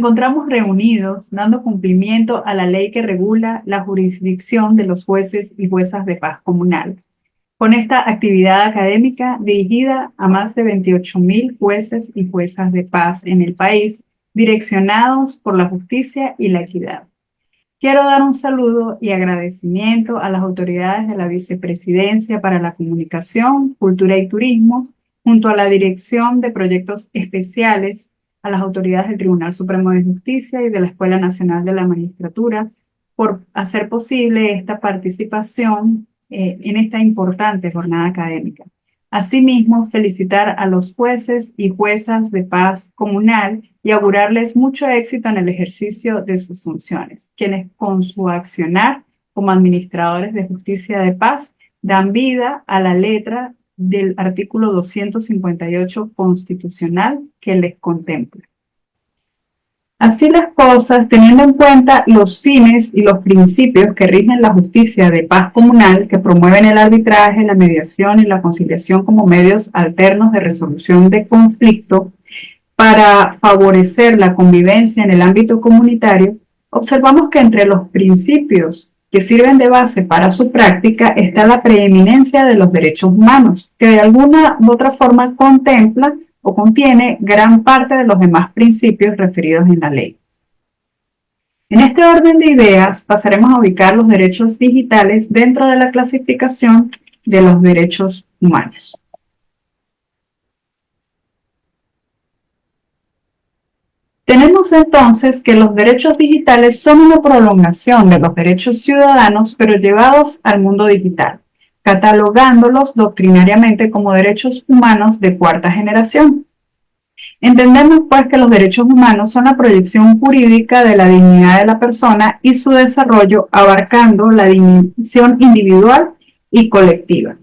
encontramos reunidos dando cumplimiento a la ley que regula la jurisdicción de los jueces y juezas de paz comunal, con esta actividad académica dirigida a más de 28.000 jueces y juezas de paz en el país, direccionados por la justicia y la equidad. Quiero dar un saludo y agradecimiento a las autoridades de la Vicepresidencia para la Comunicación, Cultura y Turismo, junto a la Dirección de Proyectos Especiales, a las autoridades del Tribunal Supremo de Justicia y de la Escuela Nacional de la Magistratura, por hacer posible esta participación en esta importante jornada académica. Asimismo, felicitar a los jueces y juezas de paz comunal y augurarles mucho éxito en el ejercicio de sus funciones, quienes con su accionar como administradores de justicia de paz dan vida a la letra del artículo 258 constitucional que les contempla. Así las cosas, teniendo en cuenta los fines y los principios que rigen la justicia de paz comunal, que promueven el arbitraje, la mediación y la conciliación como medios alternos de resolución de conflicto para favorecer la convivencia en el ámbito comunitario, observamos que entre los principios que sirven de base para su práctica está la preeminencia de los derechos humanos, que de alguna u otra forma contempla o contiene gran parte de los demás principios referidos en la ley. En este orden de ideas pasaremos a ubicar los derechos digitales dentro de la clasificación de los derechos humanos. Tenemos entonces que los derechos digitales son una prolongación de los derechos ciudadanos, pero llevados al mundo digital, catalogándolos doctrinariamente como derechos humanos de cuarta generación. Entendemos pues que los derechos humanos son la proyección jurídica de la dignidad de la persona y su desarrollo abarcando la dimensión individual y colectiva.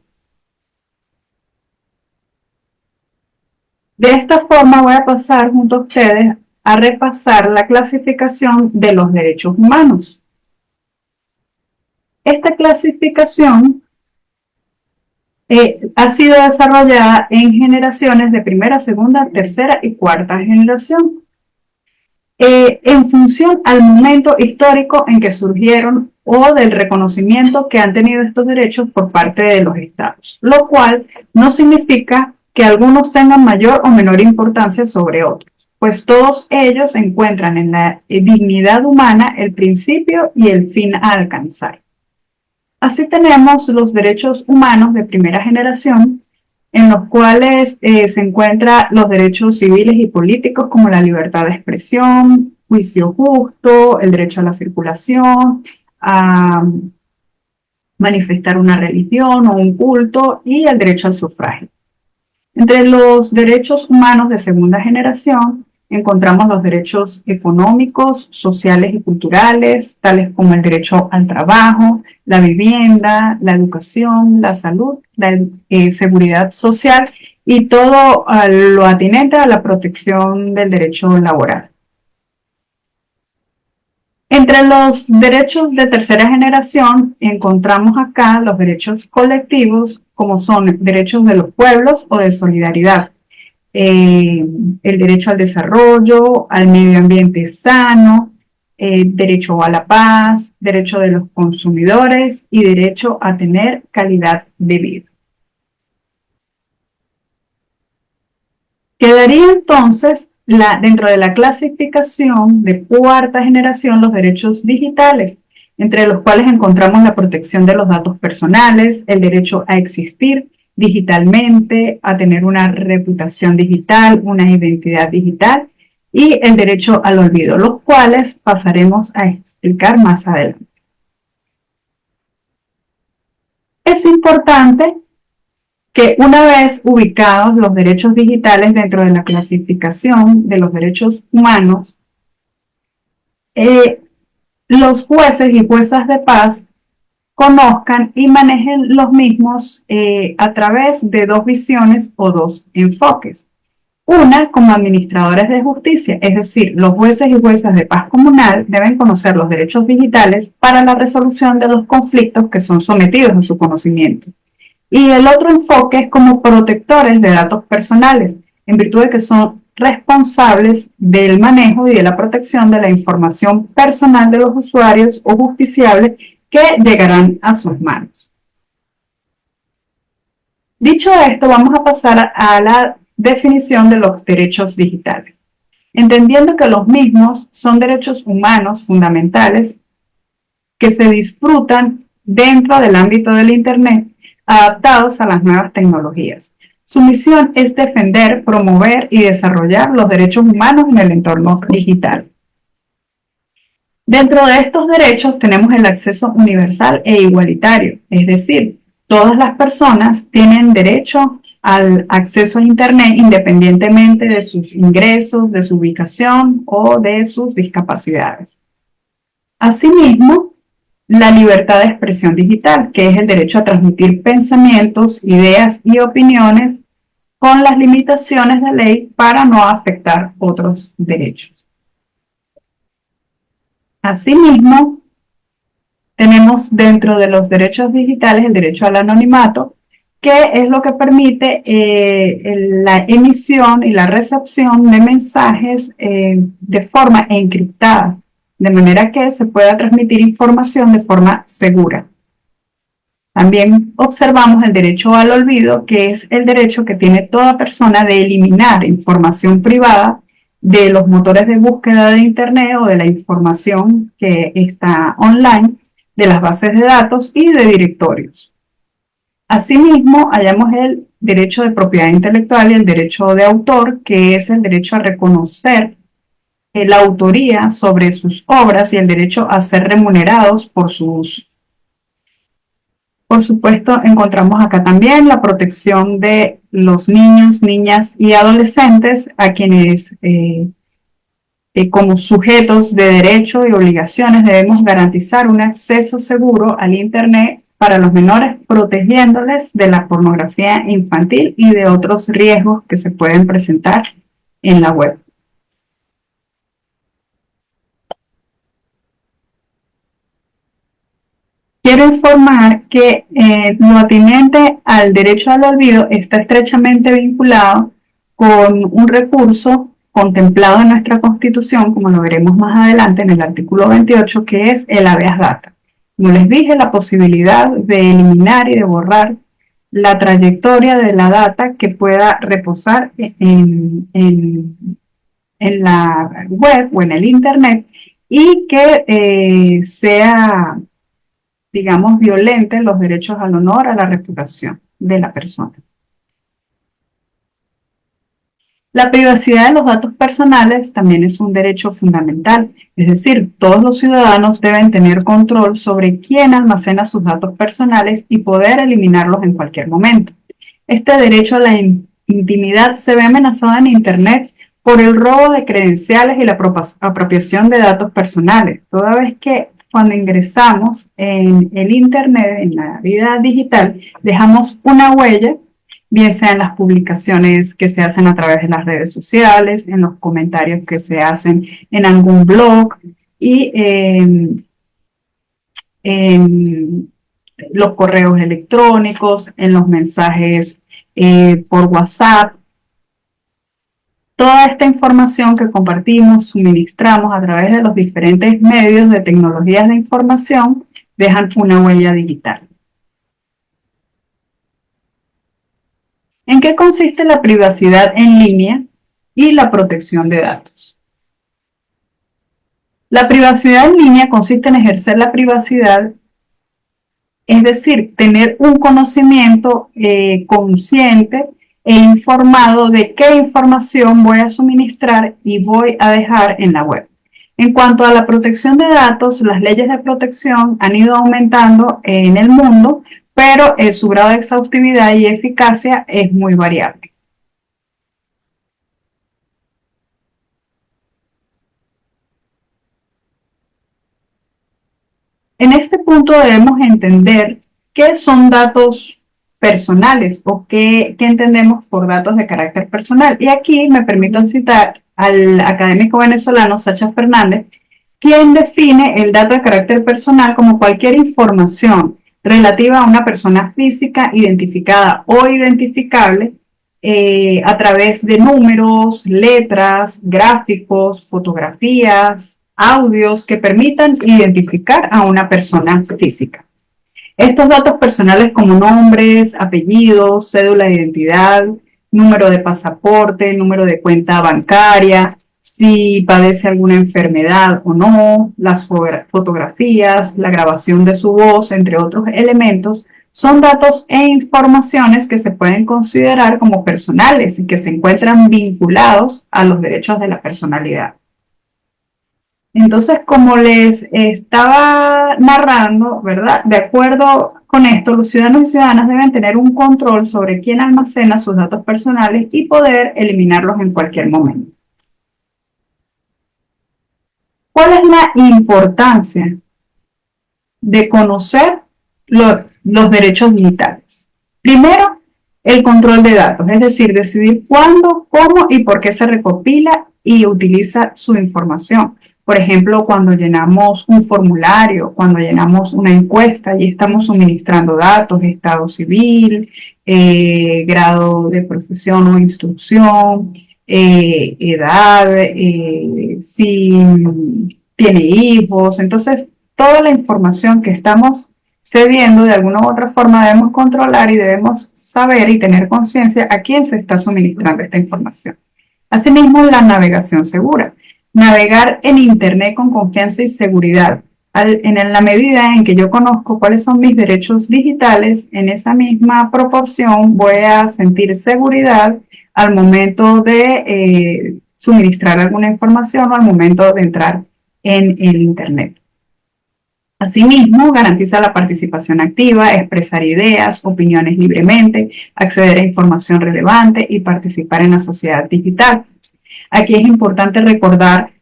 De esta forma voy a pasar junto a ustedes a repasar la clasificación de los derechos humanos. Esta clasificación ha sido desarrollada en generaciones de primera, segunda, tercera y cuarta generación, en función al momento histórico en que surgieron o del reconocimiento que han tenido estos derechos por parte de los estados, lo cual no significa que algunos tengan mayor o menor importancia sobre otros, pues todos ellos encuentran en la dignidad humana el principio y el fin a alcanzar. Así tenemos los derechos humanos de primera generación, en los cuales se encuentran los derechos civiles y políticos como la libertad de expresión, juicio justo, el derecho a la circulación, a manifestar una religión o un culto y el derecho al sufragio. Entre los derechos humanos de segunda generación encontramos los derechos económicos, sociales y culturales, tales como el derecho al trabajo, la vivienda, la educación, la salud, la seguridad social y todo lo atinente a la protección del derecho laboral. Entre los derechos de tercera generación encontramos acá los derechos colectivos, como son derechos de los pueblos o de solidaridad. El derecho al desarrollo, al medio ambiente sano, derecho a la paz, derecho de los consumidores y derecho a tener calidad de vida. Quedaría entonces dentro de la clasificación de cuarta generación los derechos digitales, entre los cuales encontramos la protección de los datos personales, el derecho a existir digitalmente, a tener una reputación digital, una identidad digital y el derecho al olvido, los cuales pasaremos a explicar más adelante. Es importante que una vez ubicados los derechos digitales dentro de la clasificación de los derechos humanos, los jueces y juezas de paz conozcan y manejen los mismos a través de dos visiones o dos enfoques. Una, como administradores de justicia, es decir, los jueces y juezas de paz comunal deben conocer los derechos digitales para la resolución de los conflictos que son sometidos a su conocimiento. Y el otro enfoque es como protectores de datos personales, en virtud de que son responsables del manejo y de la protección de la información personal de los usuarios o justiciables que llegarán a sus manos. Dicho esto, vamos a pasar a la definición de los derechos digitales, entendiendo que los mismos son derechos humanos fundamentales que se disfrutan dentro del ámbito del Internet, adaptados a las nuevas tecnologías. Su misión es defender, promover y desarrollar los derechos humanos en el entorno digital. Dentro de estos derechos tenemos el acceso universal e igualitario, es decir, todas las personas tienen derecho al acceso a Internet independientemente de sus ingresos, de su ubicación o de sus discapacidades. Asimismo, la libertad de expresión digital, que es el derecho a transmitir pensamientos, ideas y opiniones con las limitaciones de ley para no afectar otros derechos. Asimismo, tenemos dentro de los derechos digitales el derecho al anonimato, que es lo que permite la emisión y la recepción de mensajes de forma encriptada, de manera que se pueda transmitir información de forma segura. También observamos el derecho al olvido, que es el derecho que tiene toda persona de eliminar información privada de los motores de búsqueda de Internet o de la información que está online, de las bases de datos y de directorios. Asimismo, hallamos el derecho de propiedad intelectual y el derecho de autor, que es el derecho a reconocer la autoría sobre sus obras y el derecho a ser remunerados por su uso. Por supuesto, encontramos acá también la protección de los niños, niñas y adolescentes a quienes como sujetos de derecho y obligaciones debemos garantizar un acceso seguro al Internet para los menores, protegiéndoles de la pornografía infantil y de otros riesgos que se pueden presentar en la web. Quiero informar que lo atinente al derecho al olvido está estrechamente vinculado con un recurso contemplado en nuestra Constitución, como lo veremos más adelante en el artículo 28, que es el habeas data. Como les dije, la posibilidad de eliminar y de borrar la trayectoria de la data que pueda reposar en la web o en el Internet y que sea, digamos, violente los derechos al honor, a la reputación de la persona. La privacidad de los datos personales también es un derecho fundamental, es decir, todos los ciudadanos deben tener control sobre quién almacena sus datos personales y poder eliminarlos en cualquier momento. Este derecho a la intimidad se ve amenazado en Internet por el robo de credenciales y la apropiación de datos personales, toda vez que cuando ingresamos en el Internet, en la vida digital, dejamos una huella, bien sea en las publicaciones que se hacen a través de las redes sociales, en los comentarios que se hacen en algún blog y en los correos electrónicos, en los mensajes por WhatsApp. Toda esta información que compartimos, suministramos a través de los diferentes medios de tecnologías de información, dejan una huella digital. ¿En qué consiste la privacidad en línea y la protección de datos? La privacidad en línea consiste en ejercer la privacidad, es decir, tener un conocimiento consciente e informado de qué información voy a suministrar y voy a dejar en la web. En cuanto a la protección de datos, las leyes de protección han ido aumentando en el mundo, pero su grado de exhaustividad y eficacia es muy variable. En este punto debemos entender qué son datos personales o qué entendemos por datos de carácter personal. Y aquí me permito citar al académico venezolano Sacha Fernández, quien define el dato de carácter personal como cualquier información relativa a una persona física identificada o identificable a través de números, letras, gráficos, fotografías, audios que permitan identificar a una persona física. Estos datos personales como nombres, apellidos, cédula de identidad, número de pasaporte, número de cuenta bancaria, si padece alguna enfermedad o no, las fotografías, la grabación de su voz, entre otros elementos, son datos e informaciones que se pueden considerar como personales y que se encuentran vinculados a los derechos de la personalidad. Entonces, como les estaba narrando, ¿verdad? De acuerdo con esto, los ciudadanos y ciudadanas deben tener un control sobre quién almacena sus datos personales y poder eliminarlos en cualquier momento. ¿Cuál es la importancia de conocer los derechos digitales? Primero, el control de datos, es decir, decidir cuándo, cómo y por qué se recopila y utiliza su información. Por ejemplo, cuando llenamos un formulario, cuando llenamos una encuesta y estamos suministrando datos, estado civil, grado de profesión o instrucción, edad, si tiene hijos. Entonces, toda la información que estamos cediendo de alguna u otra forma debemos controlar y debemos saber y tener conciencia a quién se está suministrando esta información. Asimismo, la navegación segura. Navegar en Internet con confianza y seguridad. En la medida en que yo conozco cuáles son mis derechos digitales, en esa misma proporción voy a sentir seguridad al momento de suministrar alguna información o al momento de entrar en el Internet. Asimismo, garantiza la participación activa, expresar ideas, opiniones libremente, acceder a información relevante y participar en la sociedad digital. Aquí es importante recordar,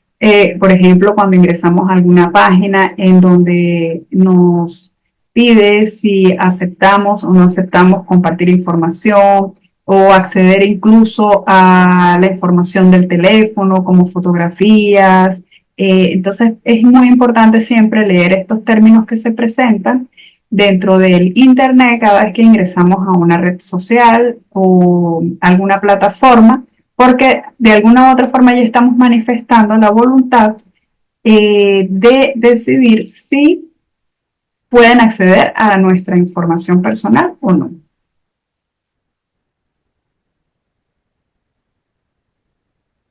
por ejemplo, cuando ingresamos a alguna página en donde nos pide si aceptamos o no aceptamos compartir información o acceder incluso a la información del teléfono como fotografías. Entonces es muy importante siempre leer estos términos que se presentan dentro del Internet cada vez que ingresamos a una red social o alguna plataforma, porque de alguna u otra forma ya estamos manifestando la voluntad de decidir si pueden acceder a nuestra información personal o no.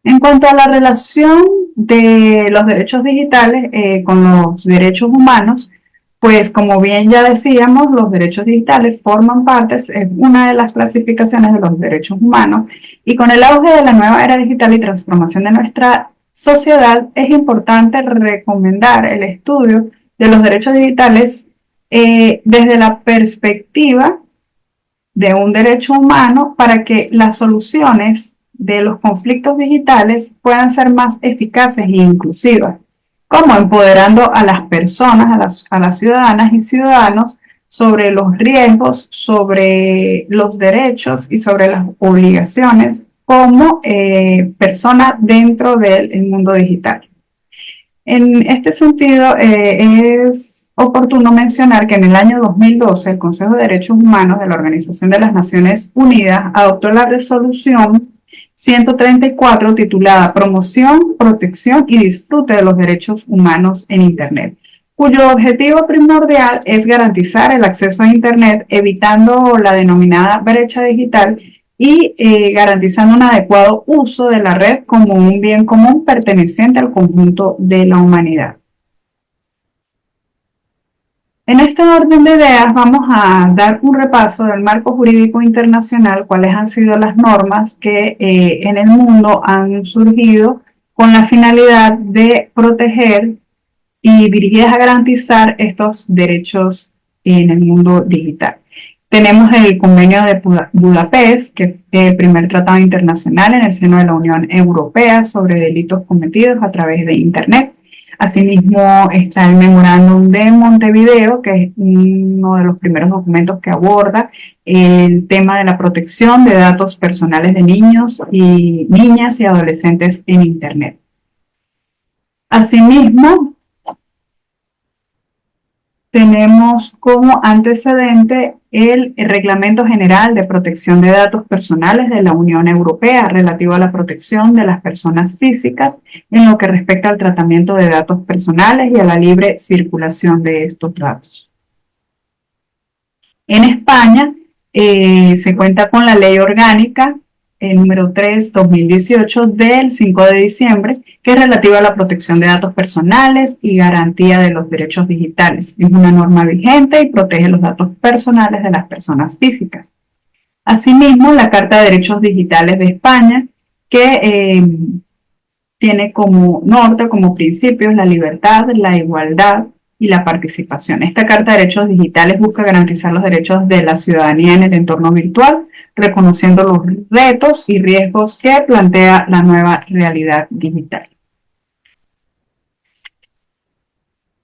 En cuanto a la relación de los derechos digitales con los derechos humanos, pues como bien ya decíamos, los derechos digitales forman parte, es una de las clasificaciones de los derechos humanos, y con el auge de la nueva era digital y transformación de nuestra sociedad, es importante recomendar el estudio de los derechos digitales desde la perspectiva de un derecho humano para que las soluciones de los conflictos digitales puedan ser más eficaces e inclusivas, como empoderando a las personas, a las ciudadanas y ciudadanos sobre los riesgos, sobre los derechos y sobre las obligaciones como persona dentro del mundo digital. En este sentido, es oportuno mencionar que en el año 2012 el Consejo de Derechos Humanos de la Organización de las Naciones Unidas adoptó la resolución 134 titulada Promoción, Protección y Disfrute de los Derechos Humanos en Internet, cuyo objetivo primordial es garantizar el acceso a Internet, evitando la denominada brecha digital y garantizando un adecuado uso de la red como un bien común perteneciente al conjunto de la humanidad. En este orden de ideas vamos a dar un repaso del marco jurídico internacional, cuáles han sido las normas que en el mundo han surgido con la finalidad de proteger y dirigidas a garantizar estos derechos en el mundo digital. Tenemos el Convenio de Budapest, que es el primer tratado internacional en el seno de la Unión Europea sobre delitos cometidos a través de Internet. Asimismo está el Memorándum de Montevideo, que es uno de los primeros documentos que aborda el tema de la protección de datos personales de niños y niñas y adolescentes en Internet. Asimismo, tenemos como antecedente el Reglamento General de Protección de Datos Personales de la Unión Europea relativo a la protección de las personas físicas en lo que respecta al tratamiento de datos personales y a la libre circulación de estos datos. En España se cuenta con la Ley Orgánica número 3/2018 del 5 de diciembre, que es relativa a la protección de datos personales y garantía de los derechos digitales. Es una norma vigente y protege los datos personales de las personas físicas. Asimismo, la Carta de Derechos Digitales de España, que tiene como norte, como principios, la libertad, la igualdad y la participación. Esta Carta de Derechos Digitales busca garantizar los derechos de la ciudadanía en el entorno virtual, reconociendo los retos y riesgos que plantea la nueva realidad digital.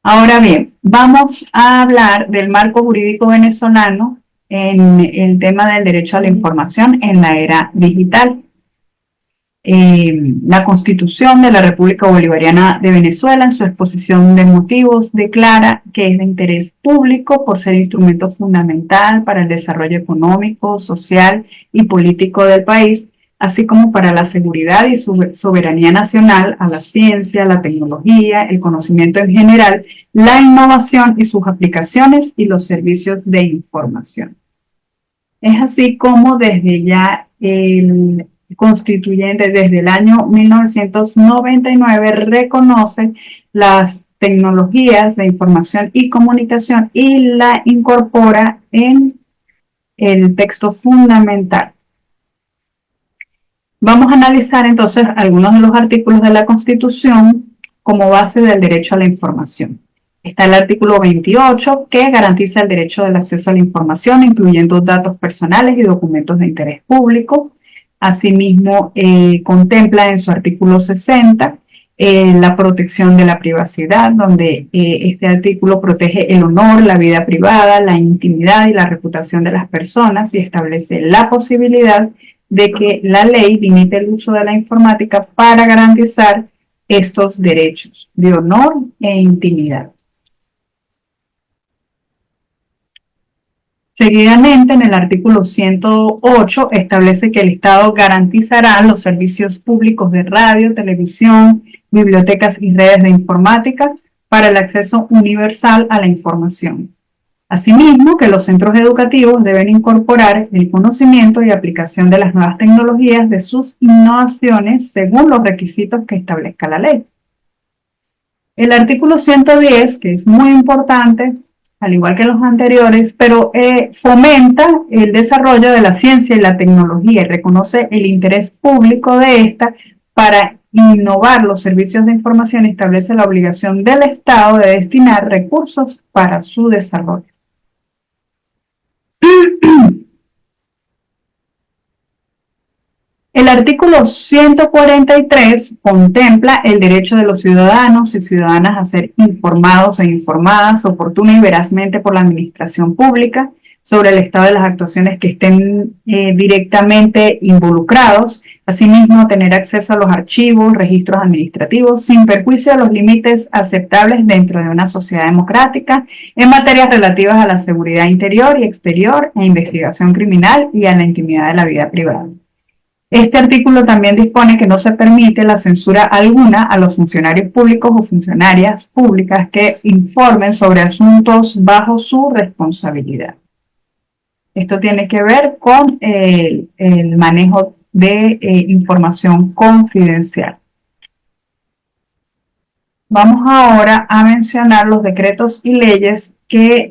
Ahora bien, vamos a hablar del marco jurídico venezolano en el tema del derecho a la información en la era digital. La Constitución de la República Bolivariana de Venezuela, en su exposición de motivos, declara que es de interés público por ser instrumento fundamental para el desarrollo económico, social y político del país, así como para la seguridad y su soberanía nacional, a la ciencia, la tecnología, el conocimiento en general, la innovación y sus aplicaciones y los servicios de información. Es así como desde ya el constituyente, desde el año 1999, reconoce las tecnologías de información y comunicación y la incorpora en el texto fundamental. Vamos a analizar entonces algunos de los artículos de la Constitución como base del derecho a la información. Está el artículo 28, que garantiza el derecho del acceso a la información, incluyendo datos personales y documentos de interés público. Asimismo, contempla en su artículo 60 la protección de la privacidad, donde este artículo protege el honor, la vida privada, la intimidad y la reputación de las personas y establece la posibilidad de que la ley limite el uso de la informática para garantizar estos derechos de honor e intimidad. Seguidamente, en el artículo 108, establece que el Estado garantizará los servicios públicos de radio, televisión, bibliotecas y redes de informática para el acceso universal a la información. Asimismo, que los centros educativos deben incorporar el conocimiento y aplicación de las nuevas tecnologías de sus innovaciones según los requisitos que establezca la ley. El artículo 110, que es muy importante, al igual que los anteriores, pero fomenta el desarrollo de la ciencia y la tecnología y reconoce el interés público de esta para innovar los servicios de información y establece la obligación del Estado de destinar recursos para su desarrollo. El artículo 143 contempla el derecho de los ciudadanos y ciudadanas a ser informados e informadas oportuna y verazmente por la administración pública sobre el estado de las actuaciones que estén directamente involucrados, asimismo tener acceso a los archivos, registros administrativos, sin perjuicio de los límites aceptables dentro de una sociedad democrática, en materias relativas a la seguridad interior y exterior, a investigación criminal y a la intimidad de la vida privada. Este artículo también dispone que no se permite la censura alguna a los funcionarios públicos o funcionarias públicas que informen sobre asuntos bajo su responsabilidad. Esto tiene que ver con el manejo de información confidencial. Vamos ahora a mencionar los decretos y leyes que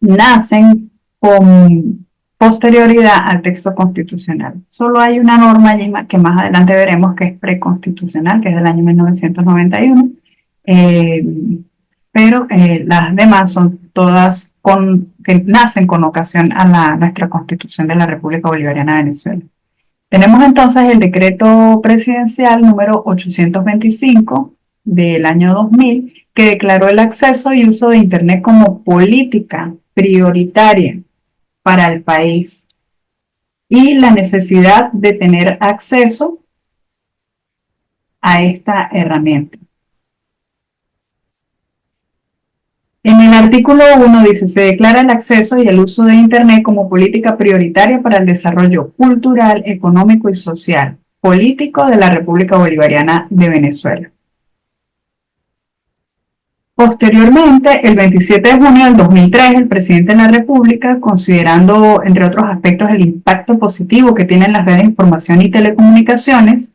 nacen con posterioridad al texto constitucional. Solo hay una norma allí que más adelante veremos que es preconstitucional, que es del año 1991, pero las demás son todas que nacen con ocasión a nuestra Constitución de la República Bolivariana de Venezuela. Tenemos entonces el decreto presidencial número 825 del año 2000, que declaró el acceso y uso de Internet como política prioritaria para el país y la necesidad de tener acceso a esta herramienta. En el artículo 1 dice, se declara el acceso y el uso de Internet como política prioritaria para el desarrollo cultural, económico y social, político de la República Bolivariana de Venezuela. Posteriormente, el 27 de junio del 2003, el presidente de la República, considerando, entre otros aspectos, el impacto positivo que tienen las redes de información y telecomunicaciones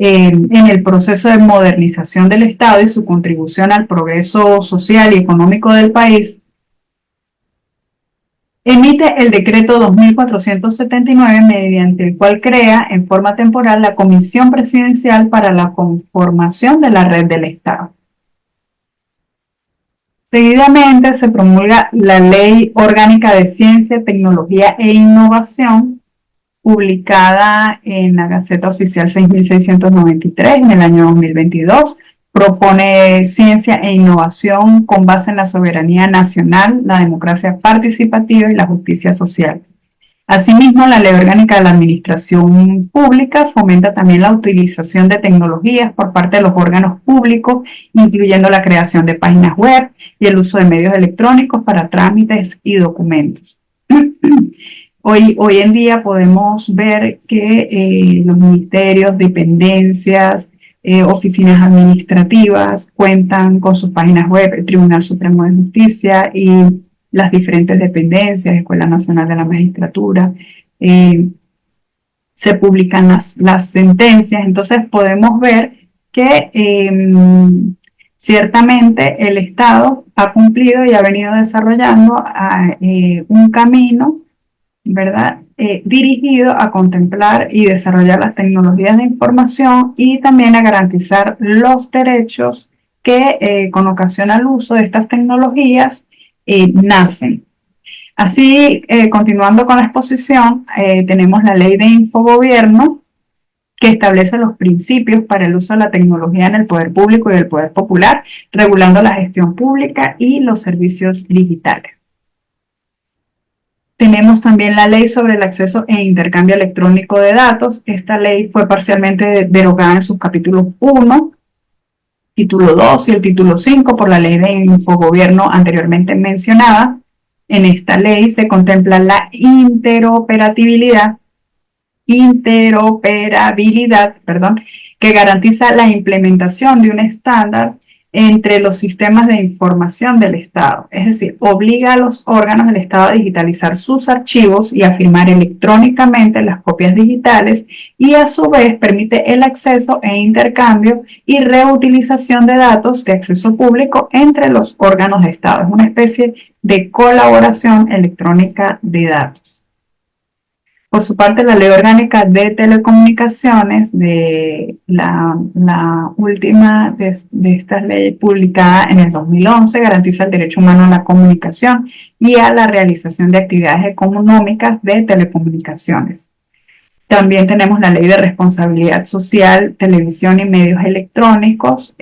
en el proceso de modernización del Estado y su contribución al progreso social y económico del país, emite el decreto 2479, mediante el cual crea en forma temporal la Comisión Presidencial para la conformación de la red del Estado. Seguidamente se promulga la Ley Orgánica de Ciencia, Tecnología e Innovación, publicada en la Gaceta Oficial 6693 en el año 2022. Propone ciencia e innovación con base en la soberanía nacional, la democracia participativa y la justicia social. Asimismo, la Ley Orgánica de la Administración Pública fomenta también la utilización de tecnologías por parte de los órganos públicos, incluyendo la creación de páginas web y el uso de medios electrónicos para trámites y documentos. Hoy en día podemos ver que los ministerios, dependencias, oficinas administrativas cuentan con sus páginas web, el Tribunal Supremo de Justicia y las diferentes dependencias, Escuela Nacional de la Magistratura, se publican las sentencias. Entonces podemos ver que ciertamente el Estado ha cumplido y ha venido desarrollando un camino, ¿verdad?, dirigido a contemplar y desarrollar las tecnologías de información y también a garantizar los derechos que con ocasión al uso de estas tecnologías nacen. Así, continuando con la exposición, tenemos la Ley de Infogobierno, que establece los principios para el uso de la tecnología en el poder público y el poder popular, regulando la gestión pública y los servicios digitales. Tenemos también la Ley sobre el acceso e intercambio electrónico de datos. Esta ley fue parcialmente derogada en sus capítulos 1, título 2 y el título 5 por la Ley de Infogobierno anteriormente mencionada. En esta ley se contempla la interoperabilidad, que garantiza la implementación de un estándar entre los sistemas de información del Estado. Es decir, obliga a los órganos del Estado a digitalizar sus archivos y a firmar electrónicamente las copias digitales y a su vez permite el acceso e intercambio y reutilización de datos de acceso público entre los órganos de Estado. Es una especie de colaboración electrónica de datos. Por su parte, la Ley Orgánica de Telecomunicaciones, de la última de estas leyes publicada en el 2011, garantiza el derecho humano a la comunicación y a la realización de actividades económicas de telecomunicaciones. También tenemos la Ley de Responsabilidad Social, Televisión y Medios Electrónicos,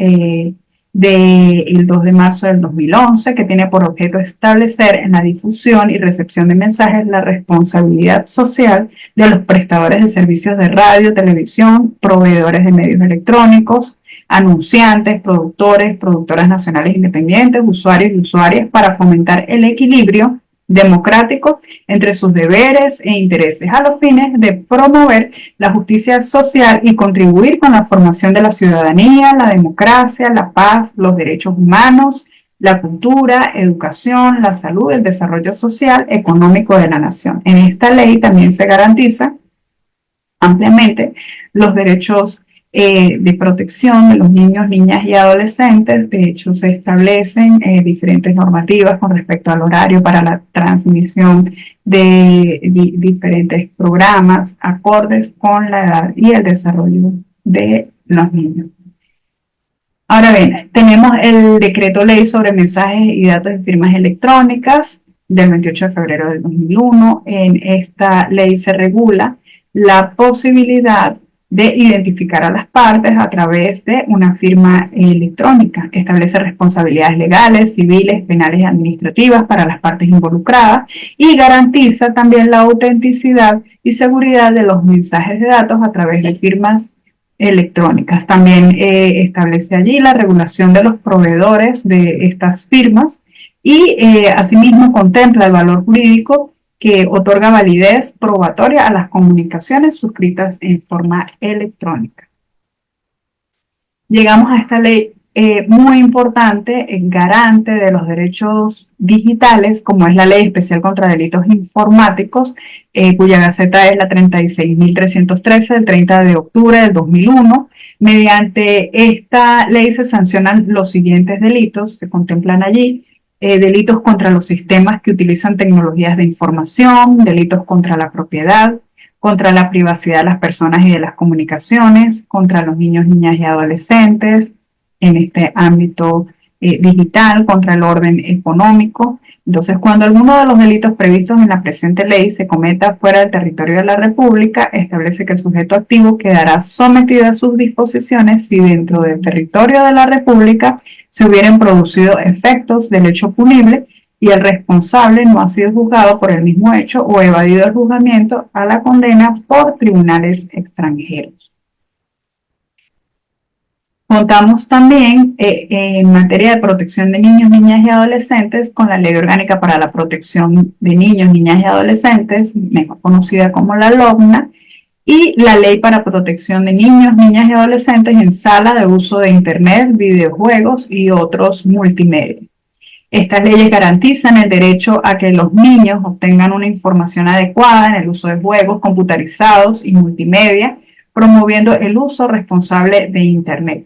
del 2 de marzo del 2011, que tiene por objeto establecer en la difusión y recepción de mensajes la responsabilidad social de los prestadores de servicios de radio, televisión, proveedores de medios electrónicos, anunciantes, productores, productoras nacionales independientes, usuarios y usuarias, para fomentar el equilibrio democrático entre sus deberes e intereses a los fines de promover la justicia social y contribuir con la formación de la ciudadanía, la democracia, la paz, los derechos humanos, la cultura, educación, la salud, el desarrollo social, económico de la nación. En esta ley también se garantiza ampliamente los derechos de protección de los niños, niñas y adolescentes. De hecho, se establecen diferentes normativas con respecto al horario para la transmisión de diferentes programas acordes con la edad y el desarrollo de los niños. Ahora bien, tenemos el Decreto Ley sobre mensajes y datos de firmas electrónicas del 28 de febrero del 2001. En esta ley se regula la posibilidad de identificar a las partes a través de una firma electrónica. Establece responsabilidades legales, civiles, penales y administrativas para las partes involucradas y garantiza también la autenticidad y seguridad de los mensajes de datos a través de firmas electrónicas. También establece allí la regulación de los proveedores de estas firmas y asimismo contempla el valor jurídico que otorga validez probatoria a las comunicaciones suscritas en forma electrónica. Llegamos a esta ley muy importante, garante de los derechos digitales, como es la Ley Especial contra Delitos Informáticos, cuya gaceta es la 36.313 del 30 de octubre del 2001. Mediante esta ley se sancionan los siguientes delitos, se contemplan allí: delitos contra los sistemas que utilizan tecnologías de información, delitos contra la propiedad, contra la privacidad de las personas y de las comunicaciones, contra los niños, niñas y adolescentes en este ámbito digital, contra el orden económico. Entonces, cuando alguno de los delitos previstos en la presente ley se cometa fuera del territorio de la República, establece que el sujeto activo quedará sometido a sus disposiciones si dentro del territorio de la República se hubieran producido efectos del hecho punible y el responsable no ha sido juzgado por el mismo hecho o evadido el juzgamiento a la condena por tribunales extranjeros. Contamos también en materia de protección de niños, niñas y adolescentes con la Ley Orgánica para la Protección de Niños, Niñas y Adolescentes, mejor conocida como la LOGNA, y la Ley para Protección de Niños, Niñas y Adolescentes en sala de uso de Internet, videojuegos y otros multimedia. Estas leyes garantizan el derecho a que los niños obtengan una información adecuada en el uso de juegos computarizados y multimedia, promoviendo el uso responsable de Internet.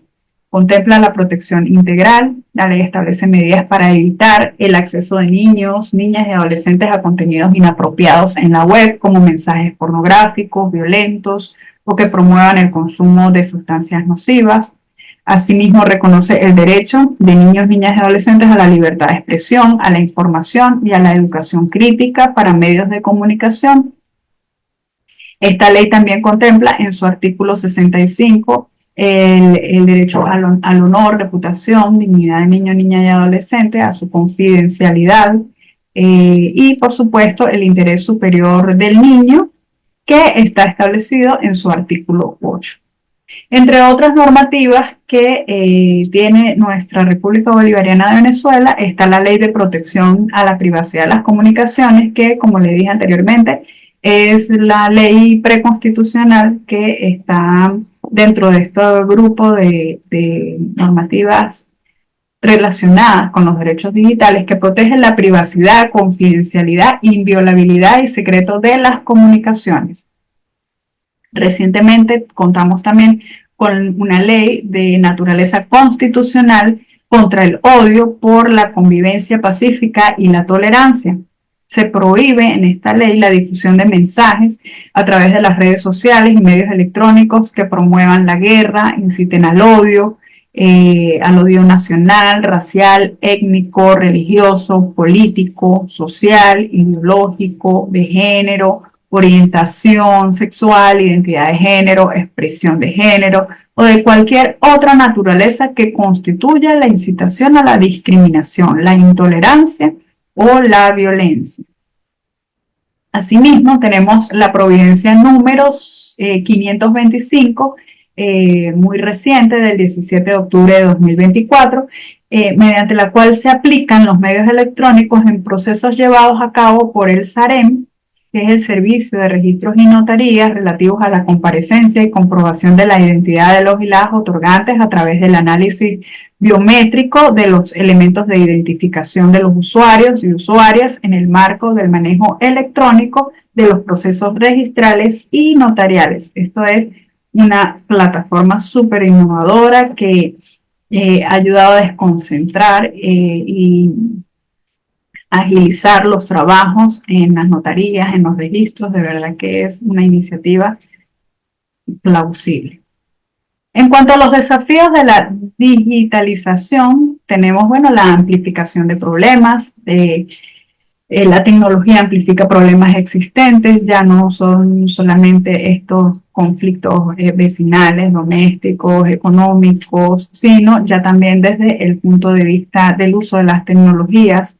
Contempla la protección integral. La ley establece medidas para evitar el acceso de niños, niñas y adolescentes a contenidos inapropiados en la web, como mensajes pornográficos, violentos o que promuevan el consumo de sustancias nocivas. Asimismo, reconoce el derecho de niños, niñas y adolescentes a la libertad de expresión, a la información y a la educación crítica para medios de comunicación. Esta ley también contempla en su artículo 65 el derecho al honor, reputación, dignidad de niño, niña y adolescente, a su confidencialidad y, por supuesto, el interés superior del niño, que está establecido en su artículo 8. Entre otras normativas que tiene nuestra República Bolivariana de Venezuela está la Ley de Protección a la Privacidad de las Comunicaciones, que, como le dije anteriormente, es la ley preconstitucional que está dentro de este grupo de normativas relacionadas con los derechos digitales, que protegen la privacidad, confidencialidad, inviolabilidad y secreto de las comunicaciones. Recientemente contamos también con una ley de naturaleza constitucional contra el odio por la convivencia pacífica y la tolerancia. Se prohíbe en esta ley la difusión de mensajes a través de las redes sociales y medios electrónicos que promuevan la guerra, inciten al odio nacional, racial, étnico, religioso, político, social, ideológico, de género, orientación sexual, identidad de género, expresión de género o de cualquier otra naturaleza que constituya la incitación a la discriminación, la intolerancia o la violencia. Asimismo, tenemos la providencia número 525, muy reciente, del 17 de octubre de 2024, mediante la cual se aplican los medios electrónicos en procesos llevados a cabo por el SAREM, que es el Servicio de Registros y Notarías relativos a la comparecencia y comprobación de la identidad de los y las otorgantes a través del análisis biométrico de los elementos de identificación de los usuarios y usuarias en el marco del manejo electrónico de los procesos registrales y notariales. Esto es una plataforma súper innovadora que ha ayudado a desconcentrar y agilizar los trabajos en las notarías, en los registros. De verdad que es una iniciativa plausible. En cuanto a los desafíos de la digitalización, tenemos, la amplificación de problemas. La tecnología amplifica problemas existentes, ya no son solamente estos conflictos vecinales, domésticos, económicos, sino ya también desde el punto de vista del uso de las tecnologías.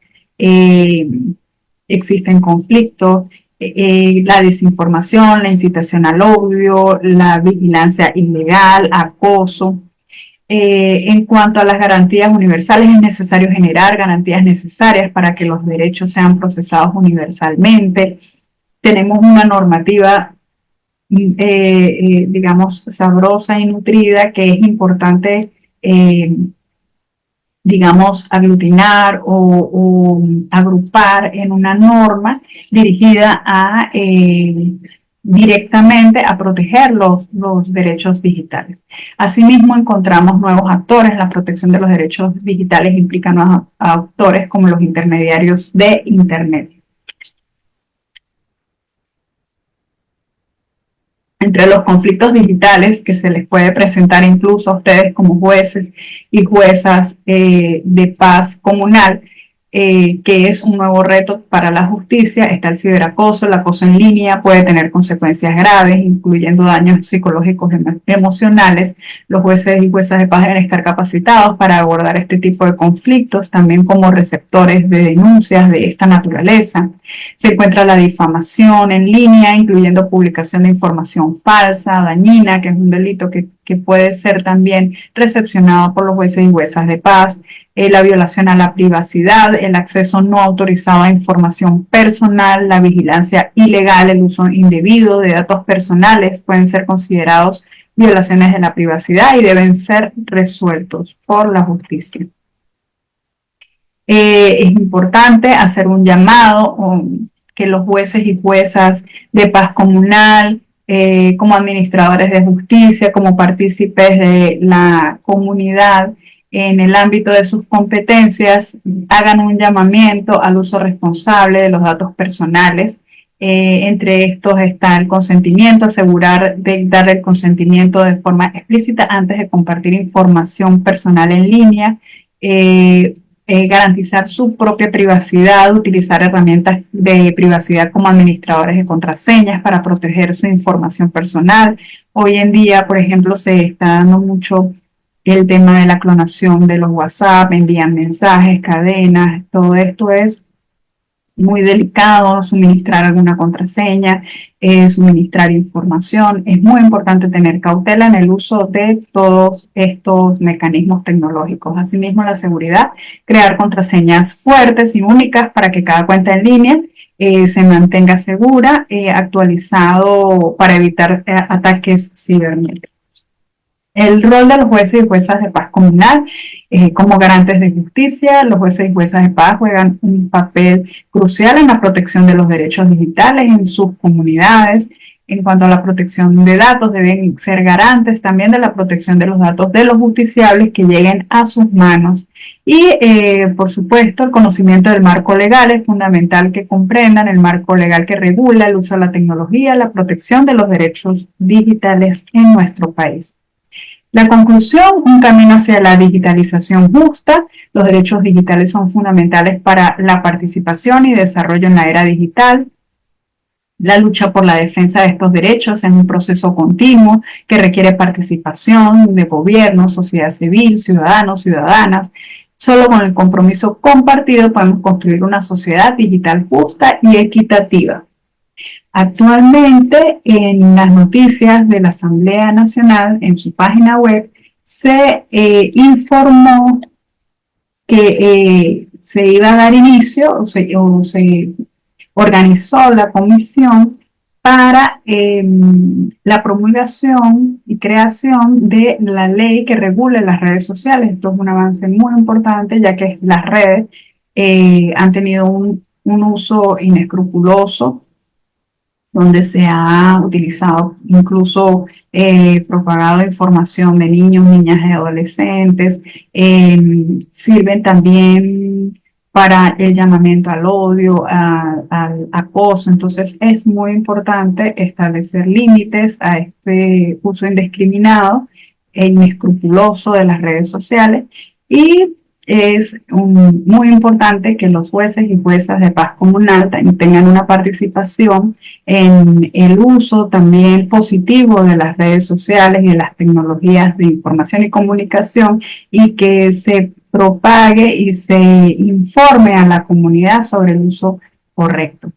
Existen conflictos, la desinformación, la incitación al odio, la vigilancia ilegal, acoso. En cuanto a las garantías universales, es necesario generar garantías necesarias para que los derechos sean procesados universalmente. Tenemos una normativa, digamos, sabrosa y nutrida que es importante, digamos, aglutinar o agrupar en una norma dirigida a directamente a proteger los derechos digitales. Asimismo, encontramos nuevos actores. La protección de los derechos digitales implica nuevos actores como los intermediarios de Internet. Entre los conflictos digitales que se les puede presentar incluso a ustedes como jueces y juezas de paz comunal, que es un nuevo reto para la justicia, está el ciberacoso. El acoso en línea puede tener consecuencias graves, incluyendo daños psicológicos y emocionales. Los jueces y juezas de paz deben estar capacitados para abordar este tipo de conflictos, también como receptores de denuncias de esta naturaleza. Se encuentra la difamación en línea, incluyendo publicación de información falsa, dañina, que es un delito que puede ser también recepcionado por los jueces y juezas de paz. La violación a la privacidad, el acceso no autorizado a información personal, la vigilancia ilegal, el uso indebido de datos personales pueden ser considerados violaciones de la privacidad y deben ser resueltos por la justicia. Es importante hacer un llamado que los jueces y juezas de paz comunal, como administradores de justicia, como partícipes de la comunidad, en el ámbito de sus competencias, hagan un llamamiento al uso responsable de los datos personales. Entre estos está el consentimiento, asegurar de dar el consentimiento de forma explícita antes de compartir información personal en línea, garantizar su propia privacidad, utilizar herramientas de privacidad como administradores de contraseñas para proteger su información personal. Hoy en día, por ejemplo, se está dando mucho el tema de la clonación de los WhatsApp, envían mensajes, cadenas, todo esto es muy delicado, suministrar alguna contraseña, suministrar información. Es muy importante tener cautela en el uso de todos estos mecanismos tecnológicos. Asimismo, la seguridad, crear contraseñas fuertes y únicas para que cada cuenta en línea se mantenga segura, actualizado para evitar ataques cibernéticos. El rol de los jueces y juezas de paz comunal como garantes de justicia. Los jueces y juezas de paz juegan un papel crucial en la protección de los derechos digitales en sus comunidades. En cuanto a la protección de datos, deben ser garantes también de la protección de los datos de los justiciables que lleguen a sus manos. Y, por supuesto, el conocimiento del marco legal es fundamental, que comprendan el marco legal que regula el uso de la tecnología, la protección de los derechos digitales en nuestro país. La conclusión, un camino hacia la digitalización justa. Los derechos digitales son fundamentales para la participación y desarrollo en la era digital. La lucha por la defensa de estos derechos es un proceso continuo que requiere participación de gobierno, sociedad civil, ciudadanos, ciudadanas. Solo con el compromiso compartido podemos construir una sociedad digital justa y equitativa. Actualmente, en las noticias de la Asamblea Nacional, en su página web, se informó que se iba a dar inicio o se organizó la comisión para la promulgación y creación de la ley que regule las redes sociales. Esto es un avance muy importante, ya que las redes han tenido un uso inescrupuloso, donde se ha utilizado, incluso propagado información de niños, niñas y adolescentes. Sirven también para el llamamiento al odio, al acoso. Entonces es muy importante establecer límites a este uso indiscriminado e inescrupuloso de las redes sociales, y es muy importante que los jueces y juezas de paz comunal tengan una participación en el uso también positivo de las redes sociales y de las tecnologías de información y comunicación, y que se propague y se informe a la comunidad sobre el uso correcto.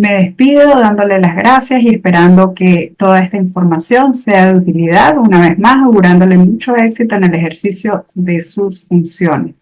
Me despido dándole las gracias y esperando que toda esta información sea de utilidad, una vez más augurándole mucho éxito en el ejercicio de sus funciones.